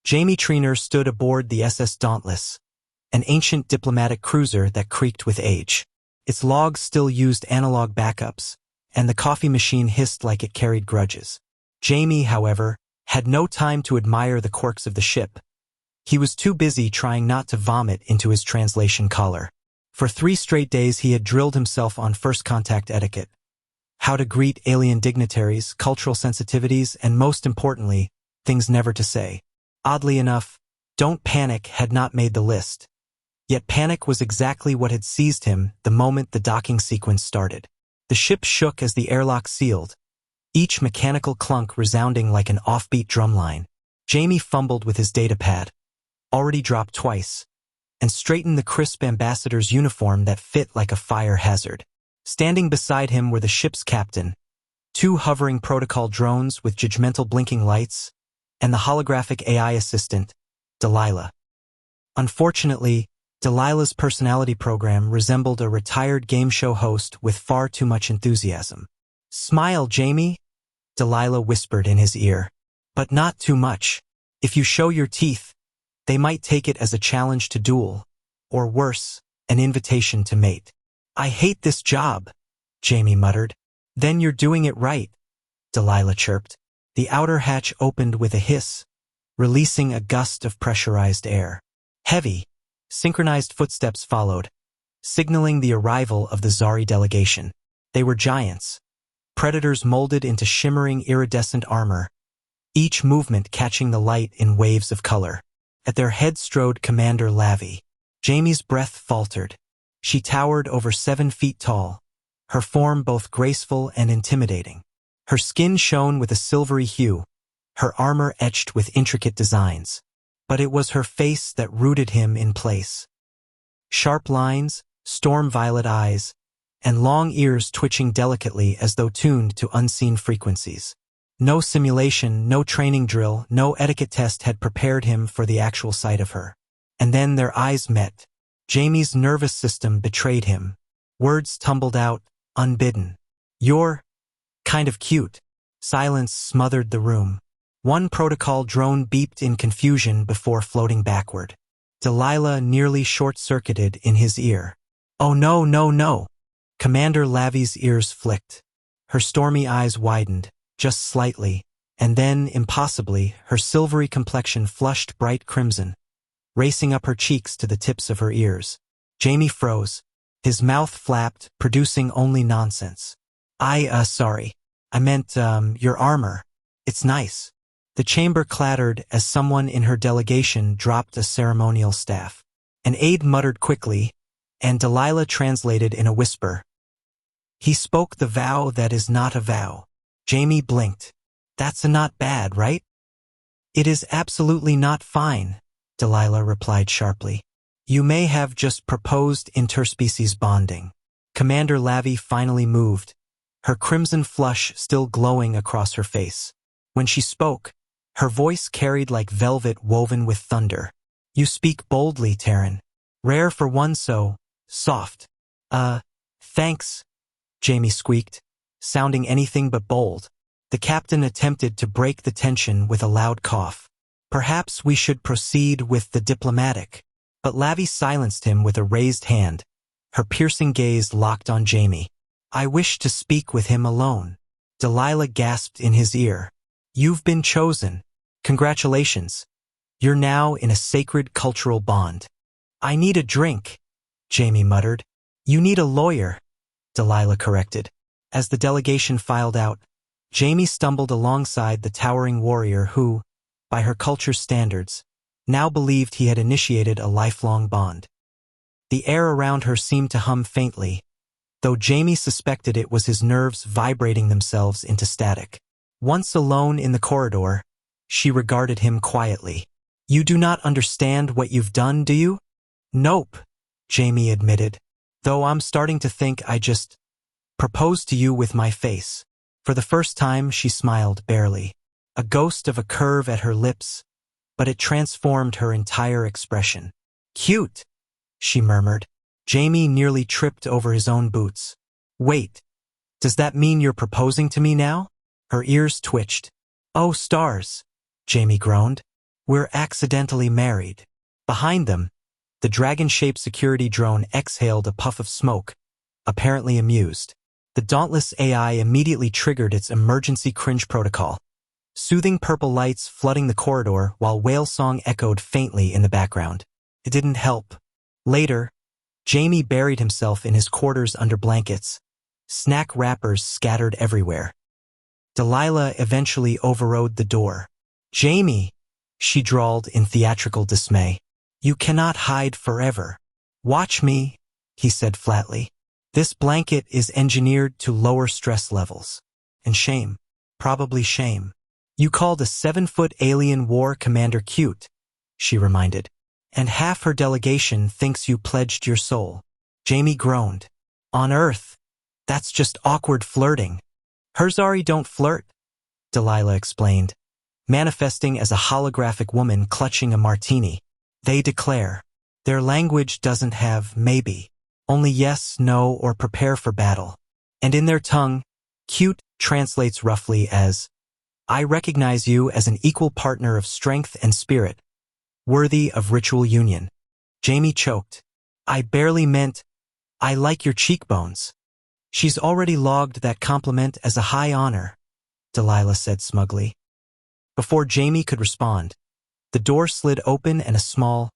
Jamie Treener stood aboard the SS Dauntless, an ancient diplomatic cruiser that creaked with age. Its logs still used analog backups, and the coffee machine hissed like it carried grudges. Jamie, however, had no time to admire the quirks of the ship. He was too busy trying not to vomit into his translation collar. For 3 straight days he had drilled himself on first contact etiquette, how to greet alien dignitaries, cultural sensitivities, and most importantly, things never to say. Oddly enough, "Don't panic" had not made the list. Yet panic was exactly what had seized him the moment the docking sequence started. The ship shook as the airlock sealed, each mechanical clunk resounding like an offbeat drumline. Jamie fumbled with his datapad, already dropped twice, and straightened the crisp ambassador's uniform that fit like a fire hazard. Standing beside him were the ship's captain, 2 hovering protocol drones with judgmental blinking lights, and the holographic AI assistant, Delilah. Unfortunately, Delilah's personality program resembled a retired game show host with far too much enthusiasm. "Smile, Jamie," Delilah whispered in his ear. "But not too much. If you show your teeth, they might take it as a challenge to duel, or worse, an invitation to mate." "I hate this job," Jamie muttered. "Then you're doing it right," Delilah chirped. The outer hatch opened with a hiss, releasing a gust of pressurized air. Heavy, synchronized footsteps followed, signaling the arrival of the Zari delegation. They were giants, predators molded into shimmering iridescent armor, each movement catching the light in waves of color. At their head strode Commander Lavi. Jamie's breath faltered. She towered over 7 feet tall, her form both graceful and intimidating. Her skin shone with a silvery hue, her armor etched with intricate designs. But it was her face that rooted him in place. Sharp lines, storm-violet eyes, and long ears twitching delicately as though tuned to unseen frequencies. No simulation, no training drill, no etiquette test had prepared him for the actual sight of her. And then their eyes met. Jamie's nervous system betrayed him. Words tumbled out, unbidden. "You're kind of cute." Silence smothered the room. One protocol drone beeped in confusion before floating backward. Delilah nearly short-circuited in his ear. "Oh no, no, no." Commander Lavi's ears flicked. Her stormy eyes widened, just slightly, and then, impossibly, her silvery complexion flushed bright crimson, racing up her cheeks to the tips of her ears. Jamie froze. His mouth flapped, producing only nonsense. Sorry. I meant, your armor. It's nice." The chamber clattered as someone in her delegation dropped a ceremonial staff. An aide muttered quickly, and Delilah translated in a whisper. "He spoke the vow that is not a vow." Jamie blinked. "That's a not bad, right?" "It is absolutely not fine," Delilah replied sharply. "You may have just proposed interspecies bonding." Commander Lavi finally moved, her crimson flush still glowing across her face. When she spoke, her voice carried like velvet woven with thunder. "You speak boldly, Terran. Rare for one so soft." Thanks," Jamie squeaked, sounding anything but bold. The captain attempted to break the tension with a loud cough. "Perhaps we should proceed with the diplomatic." But Lavi silenced him with a raised hand, her piercing gaze locked on Jamie. "I wish to speak with him alone." Delilah gasped in his ear. "You've been chosen. Congratulations. You're now in a sacred cultural bond." "I need a drink," Jamie muttered. "You need a lawyer," Delilah corrected. As the delegation filed out, Jamie stumbled alongside the towering warrior who, by her culture's standards, now believed he had initiated a lifelong bond. The air around her seemed to hum faintly, though Jamie suspected it was his nerves vibrating themselves into static. Once alone in the corridor, she regarded him quietly. "You do not understand what you've done, do you?" "Nope," Jamie admitted, "though I'm starting to think I just proposed to you with my face." For the first time, she smiled barely, a ghost of a curve at her lips, but it transformed her entire expression. "Cute," she murmured. Jamie nearly tripped over his own boots. "Wait, does that mean you're proposing to me now?" Her ears twitched. "Oh, stars," Jamie groaned. We're accidentally married. Behind them, the dragon-shaped security drone exhaled a puff of smoke, apparently amused. The dauntless AI immediately triggered its emergency cringe protocol, soothing purple lights flooding the corridor while whale song echoed faintly in the background. It didn't help. Later, Jamie buried himself in his quarters under blankets, snack wrappers scattered everywhere. Delilah eventually overrode the door. "Jamie," she drawled in theatrical dismay. "You cannot hide forever. Watch me," he said flatly. "This blanket is engineered to lower stress levels. And shame. Probably shame. You called a 7-foot alien war commander cute," she reminded. "And half her delegation thinks you pledged your soul." Jamie groaned. "On Earth, that's just awkward flirting." "Herzari don't flirt," Delilah explained, manifesting as a holographic woman clutching a martini. "They declare. Their language doesn't have maybe, only yes, no, or prepare for battle. And in their tongue, cute translates roughly as, I recognize you as an equal partner of strength and spirit, worthy of ritual union." Jamie choked. "I barely meant, I like your cheekbones." "She's already logged that compliment as a high honor," Delilah said smugly. Before Jamie could respond, the door slid open and a small,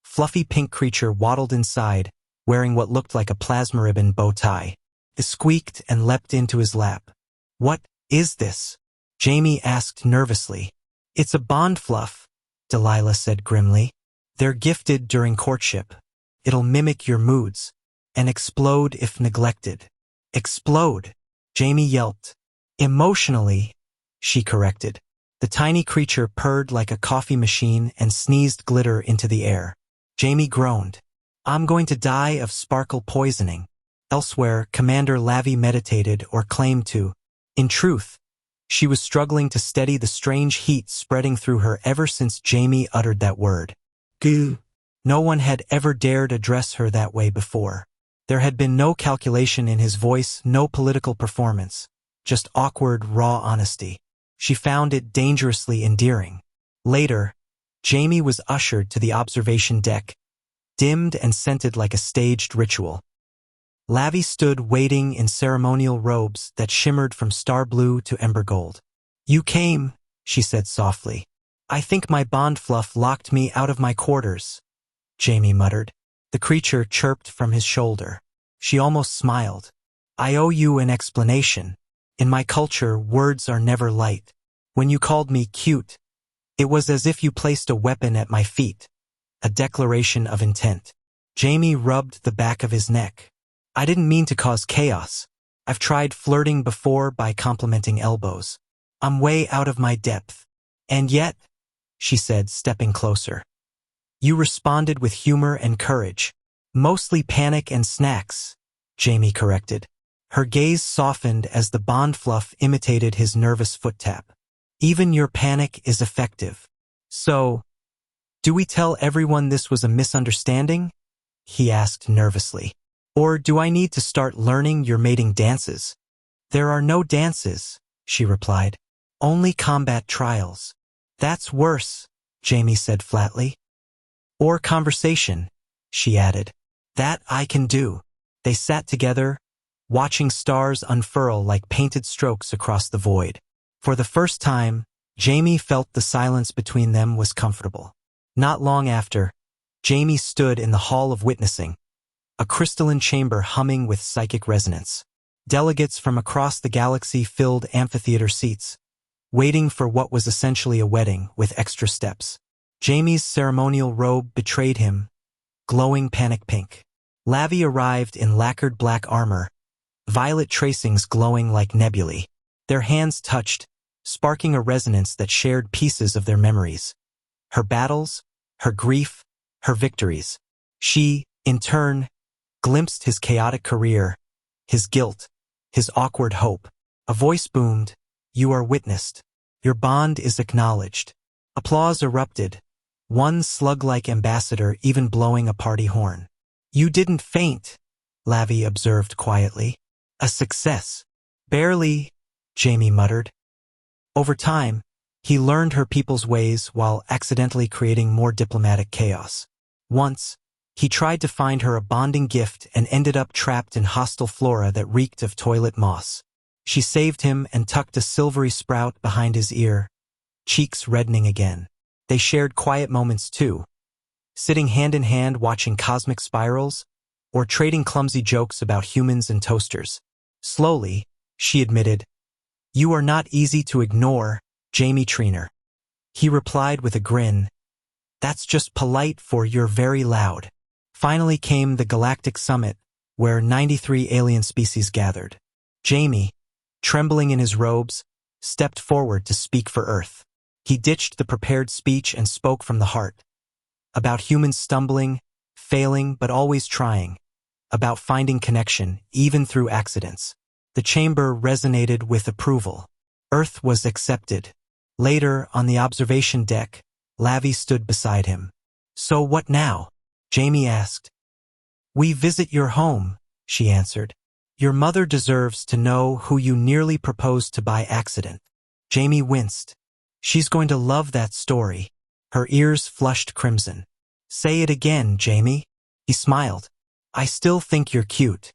fluffy pink creature waddled inside, wearing what looked like a plasma ribbon bow tie. It squeaked and leapt into his lap. "What is this?" Jamie asked nervously. "It's a bond fluff," Delilah said grimly. "They're gifted during courtship. It'll mimic your moods and explode if neglected." "Explode," Jamie yelped. "Emotionally," she corrected. The tiny creature purred like a coffee machine and sneezed glitter into the air. Jamie groaned. "I'm going to die of sparkle poisoning." Elsewhere, Commander Lavi meditated or claimed to. In truth, she was struggling to steady the strange heat spreading through her ever since Jamie uttered that word. Goo. No one had ever dared address her that way before. There had been no calculation in his voice, no political performance, just awkward, raw honesty. She found it dangerously endearing. Later, Jamie was ushered to the observation deck, dimmed and scented like a staged ritual. Lavi stood waiting in ceremonial robes that shimmered from star blue to ember gold. "You came," she said softly. "I think my bond fluff locked me out of my quarters," Jamie muttered. The creature chirped from his shoulder. She almost smiled. "I owe you an explanation. In my culture, words are never light. When you called me cute, it was as if you placed a weapon at my feet, a declaration of intent." Jamie rubbed the back of his neck. "I didn't mean to cause chaos. I've tried flirting before by complimenting elbows. I'm way out of my depth. And yet," she said, stepping closer, "you responded with humor and courage." "Mostly panic and snacks," Jamie corrected. Her gaze softened as the bond fluff imitated his nervous foot tap. "Even your panic is effective. So, do we tell everyone this was a misunderstanding?" he asked nervously. "Or do I need to start learning your mating dances?" "There are no dances," she replied. "Only combat trials." "That's worse," Jamie said flatly. "Or conversation," she added. "That I can do." They sat together, watching stars unfurl like painted strokes across the void. For the first time, Jamie felt the silence between them was comfortable. Not long after, Jamie stood in the Hall of Witnessing, a crystalline chamber humming with psychic resonance. Delegates from across the galaxy filled amphitheater seats, waiting for what was essentially a wedding with extra steps. Jamie's ceremonial robe betrayed him, glowing panic pink. Lavi arrived in lacquered black armor, violet tracings glowing like nebulae. Their hands touched, sparking a resonance that shared pieces of their memories. Her battles, her grief, her victories. She, in turn, glimpsed his chaotic career, his guilt, his awkward hope. A voice boomed, "You are witnessed. Your bond is acknowledged." Applause erupted, one slug-like ambassador even blowing a party horn. "You didn't faint," Lavi observed quietly. "A success." "Barely," Jamie muttered. Over time, He learned her people's ways while accidentally creating more diplomatic chaos. Once, he tried to find her a bonding gift and ended up trapped in hostile flora that reeked of toilet moss. She saved him and tucked a silvery sprout behind his ear, cheeks reddening again. They shared quiet moments too, sitting hand in hand watching cosmic spirals, or trading clumsy jokes about humans and toasters. Slowly, she admitted, "You are not easy to ignore, Jamie Trainer." He replied with a grin, "That's just polite for you're very loud." Finally came the Galactic Summit, where 93 alien species gathered. Jamie, trembling in his robes, stepped forward to speak for Earth. He ditched the prepared speech and spoke from the heart. About humans stumbling, failing but always trying. About finding connection, even through accidents. The chamber resonated with approval. Earth was accepted. Later, on the observation deck, Lavi stood beside him. "So what now?" Jamie asked. "We visit your home," she answered. "Your mother deserves to know who you nearly proposed to by accident." Jamie winced. "She's going to love that story." Her ears flushed crimson. "Say it again, Jamie." He smiled. "I still think you're cute."